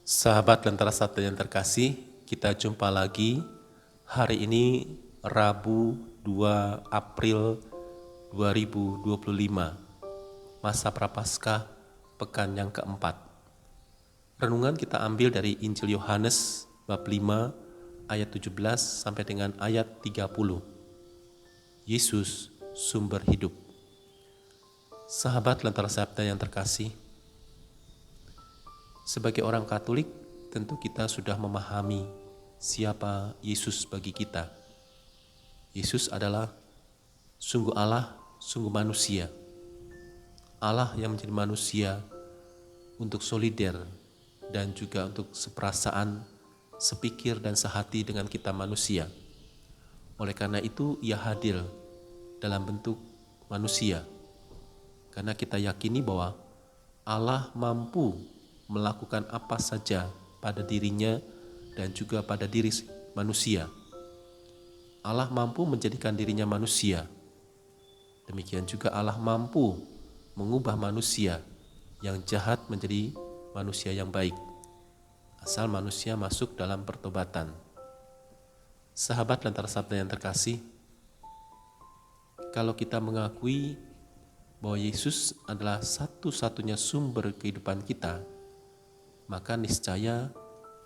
Sahabat Lentera Sabda yang terkasih, kita jumpa lagi hari ini Rabu 2 April 2025, masa Prapaskah, pekan yang keempat. Renungan kita ambil dari Injil Yohanes bab 5 ayat 17 sampai dengan ayat 30. Yesus, sumber hidup. Sahabat Lentera Sabda yang terkasih, sebagai orang Katolik, tentu kita sudah memahami siapa Yesus bagi kita. Yesus adalah sungguh Allah, sungguh manusia. Allah yang menjadi manusia untuk solider dan juga untuk seperasaan, sepikir dan sehati dengan kita manusia. Oleh karena itu ia hadir dalam bentuk manusia. Karena kita yakini bahwa Allah mampu melakukan apa saja pada dirinya dan juga pada diri manusia. Allah mampu menjadikan dirinya manusia. Demikian juga Allah mampu mengubah manusia yang jahat menjadi manusia yang baik, asal manusia masuk dalam pertobatan. Sahabat Lentera Sabda yang terkasih, kalau kita mengakui bahwa Yesus adalah satu-satunya sumber kehidupan kita, maka niscaya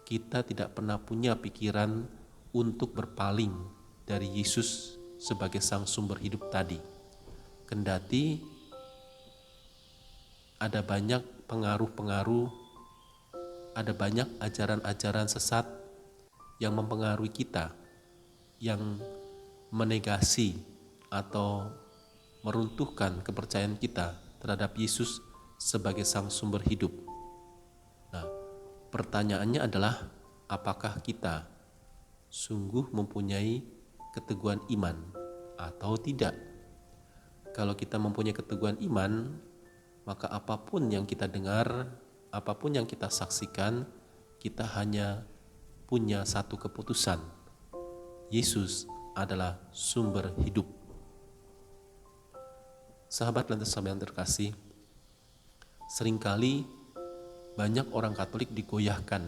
kita tidak pernah punya pikiran untuk berpaling dari Yesus sebagai sang sumber hidup tadi. Kendati ada banyak pengaruh-pengaruh, ada banyak ajaran-ajaran sesat yang mempengaruhi kita, yang menegasi atau meruntuhkan kepercayaan kita terhadap Yesus sebagai sang sumber hidup. Nah, pertanyaannya adalah apakah kita sungguh mempunyai keteguhan iman atau tidak? Kalau kita mempunyai keteguhan iman, maka apapun yang kita dengar, apapun yang kita saksikan, kita hanya punya satu keputusan. Yesus adalah sumber hidup. Sahabat Lentera Sabda yang terkasih, seringkali banyak orang Katolik digoyahkan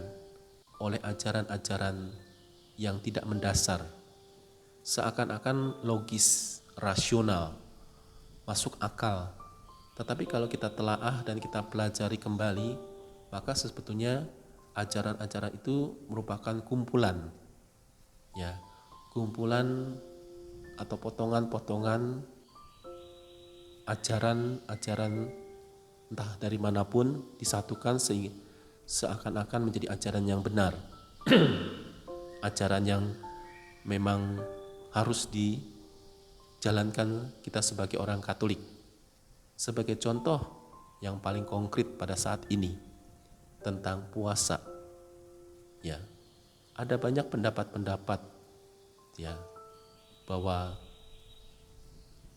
oleh ajaran-ajaran yang tidak mendasar, seakan-akan logis, rasional, masuk akal. Tetapi kalau kita telaah dan kita pelajari kembali, maka sebetulnya ajaran-ajaran itu merupakan kumpulan atau potongan-potongan ajaran-ajaran entah dari manapun disatukan sehingga seakan-akan menjadi ajaran yang benar. Ajaran yang memang harus dijalankan kita sebagai orang Katolik. Sebagai contoh yang paling konkret pada saat ini tentang puasa. Ya. Ada banyak pendapat-pendapat bahwa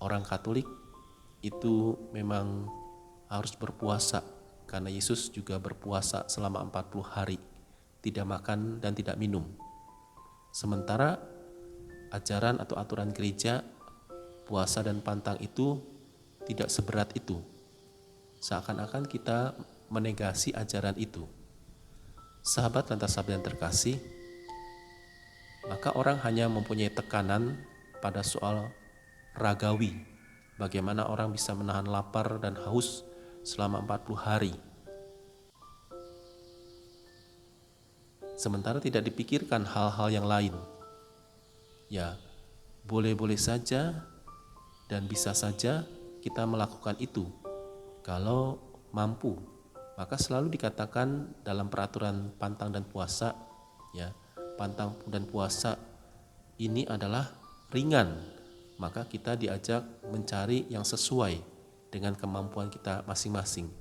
orang Katolik itu memang harus berpuasa karena Yesus juga berpuasa selama 40 hari, tidak makan dan tidak minum. Sementara ajaran atau aturan gereja, puasa dan pantang itu tidak seberat itu. Seakan-akan kita menegasi ajaran itu. Sahabat Lentera Sabda yang terkasih, maka orang hanya mempunyai tekanan pada soal ragawi. Bagaimana orang bisa menahan lapar dan haus selama 40 hari. Sementara tidak dipikirkan hal-hal yang lain. Ya, boleh-boleh saja dan bisa saja kita melakukan itu kalau mampu. Maka selalu dikatakan dalam peraturan pantang dan puasa, pantang dan puasa ini adalah ringan. Maka kita diajak mencari yang sesuai dengan kemampuan kita masing-masing.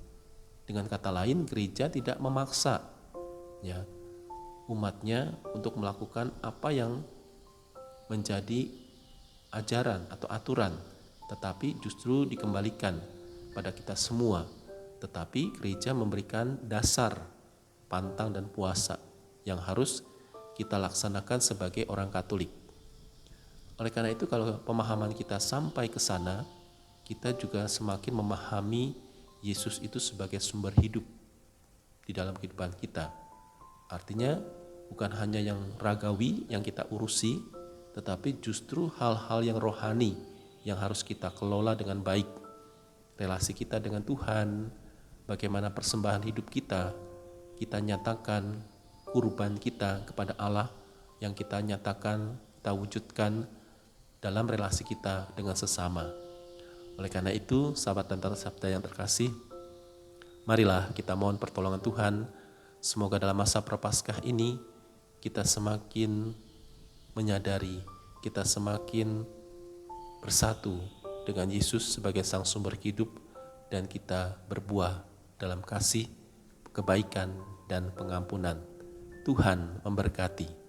Dengan kata lain, gereja tidak memaksa umatnya untuk melakukan apa yang menjadi ajaran atau aturan, tetapi justru dikembalikan pada kita semua. Tetapi gereja memberikan dasar pantang dan puasa yang harus kita laksanakan sebagai orang Katolik. Oleh karena itu, kalau pemahaman kita sampai ke sana, kita juga semakin memahami Yesus itu sebagai sumber hidup di dalam kehidupan kita. Artinya bukan hanya yang ragawi yang kita urusi, tetapi justru hal-hal yang rohani yang harus kita kelola dengan baik. Relasi kita dengan Tuhan, bagaimana persembahan hidup kita nyatakan kurban kita kepada Allah, yang kita nyatakan, kita wujudkan dalam relasi kita dengan sesama. Oleh karena itu, sahabat dan sabda yang terkasih, marilah kita mohon pertolongan Tuhan. Semoga dalam masa prapaskah ini kita semakin menyadari, kita semakin bersatu dengan Yesus sebagai Sang Sumber hidup, dan kita berbuah dalam kasih, kebaikan, dan pengampunan. Tuhan memberkati.